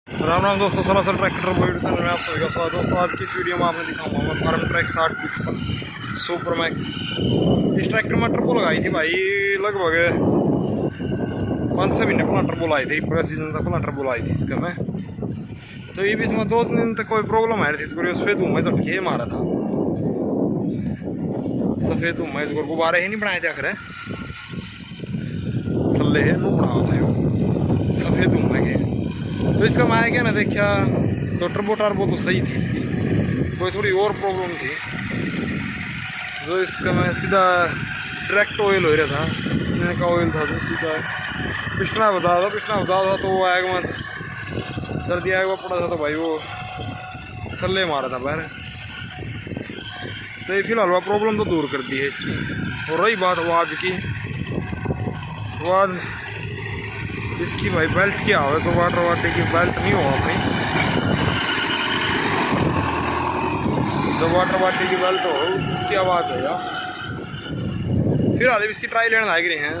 राम राम दोस्तों, सरासर tractor video channel में आप सभी का स्वागत। दोस्तों आज की इस वीडियो में आपने दिखाऊंगा मैं फार्म ट्रैक 6055 सुपर मैक्स। इस ट्रैक्टर में टर्बो लगाई थी भाई, लगभग 5-6 महीने पहला टर्बो लाई थी, पूरा सीजन तक पहला टर्बो लाई थी इसका मैं। तो ये भी इसमें 2 दिन तक कोई प्रॉब्लम आ रही थी, इसको सफ़ेद धुआं झटके मारा था। सफ़ेद धुआं इसको गुब्बारे ही नहीं बनाए थे, आखिर थल्ले है नो बनाया था यो सफ़ेद धुआं के। तो इसका मैं क्या ना देखा तो टर्बो तो सही थी, इसकी कोई थोड़ी और प्रॉब्लम थी। जो इसका मैं सीधा डायरेक्ट ऑयल हो रहा था, इन्हें का ऑयल था जो सीधा पिस्टना बता था तो वो आएगा मत सर्दी आएगा पड़ा था, तो भाई वो छल्ले मारा था पैर। तो ये फिलहाल वह प्रॉब्लम तो दूर कर दी है इसकी। और रही बात आवाज़ की, आवाज़ इसकी भाई बेल्ट क्या हो तो वाटर की बेल्ट नहीं हो अपनी, जो वाटर की बेल्ट हो उसकी आवाज़ है यार। फिलहाल इसकी ट्राई लेने लाग रही हैं,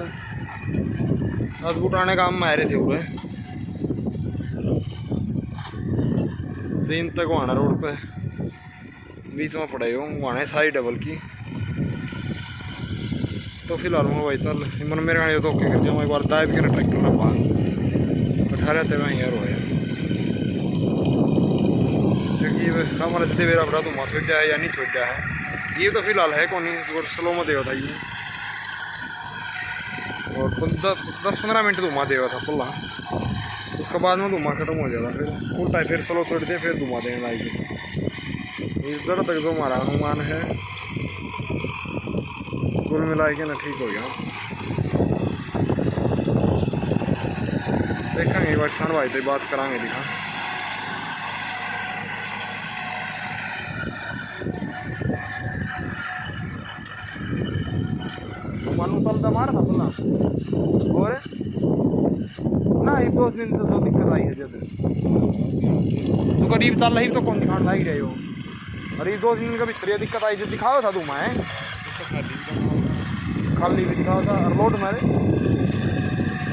आज बुटाने काम में आ रहे थे पूरे तीन तक वहाना रोड पे बीच में पड़े हो वहां सारी डबल की। तो फिलहाल मैं भाई चल मन मेरे गाड़ी तो ओके कर दिया, एक बार दाए भी करना ट्रैक्टर ना पा अठारह थे मैं यार होया, क्योंकि हमारे सीधे मेरा बड़ा धुआं छोड़ है या नहीं छोड़ है ये तो फिलहाल है कौन नहीं स्लो में देवा था ये। और 10-15 मिनट धुआं देवा था पुल्ला, उसके बाद में धुआं खत्म हो जाता, फिर उल्टा है फिर स्लो छोड़ते फिर धुआं देने लाएगी। इस जगह तक जो हमारा अनुमान है कुल मिला के ना ठीक हो गया। देखेंगे वटसान भाई तो बात करांगे दिखा। मानो चलता मारा था पुनः और ना एक 2 दिन तो दिक्कत आई है जब तो करीब चल रही तो कौन दिखाने ला ही रहे हो। अरे 2 दिन का भीतर दिक्कत आई जो दिखाओ था तुम है खाली भी दिखाओ था और लोड मारे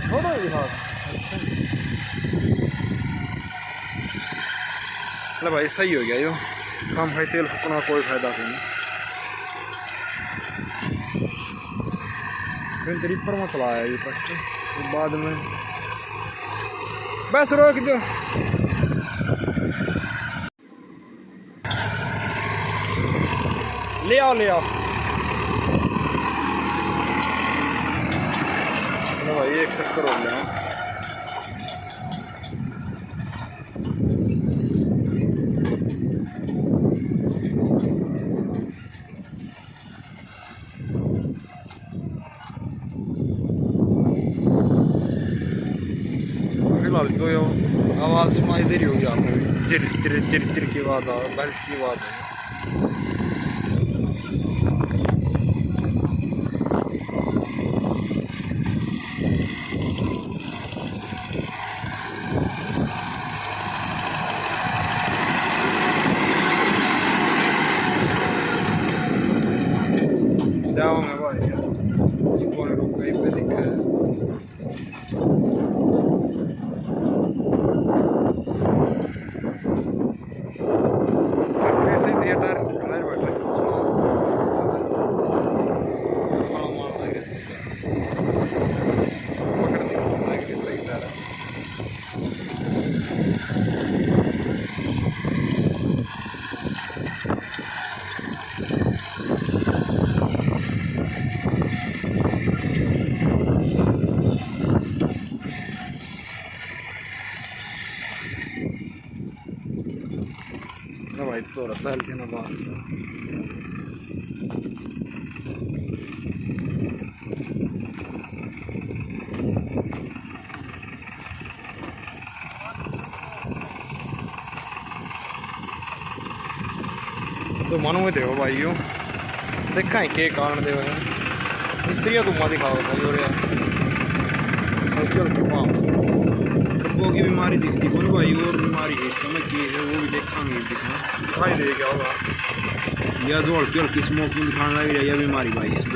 लोड में दिखाओ था। अच्छा अरे भाई सही हो गया यो काम, भाई तेल फूकना कोई फायदा नहीं। फिर ट्रिपर में चलाया ये ट्रैक्टर, तो बाद में बस रोक दो। ले आओ तो भाई एक चक्कर हो गया। फिलहाल जो आवाज़ सुनाई दे रही होगी आपको, चिर की आवाज़ आ बेल्ट की आवाज़ है। जाओ मैं भाई ये कौन रुक गई पे दिखा है। कैसे थिएटर घर बैठा छाला मार लग रहा जिसका पकड़ नहीं लग रही सही तरह। भाई तो चल के ना बात तो मानो में देखो भाई यो देखा है के कारण दे मिस्त्री धुआं दिखाओ था और टर्बो की बीमारी दिखती कौन भाई, और बीमारी है इसका मैं की है वो भी देखेंगे दिखाई दे क्या होगा, या जो हल्की स्मोकिंग दिखाने लगी या बीमारी भाई इसमें।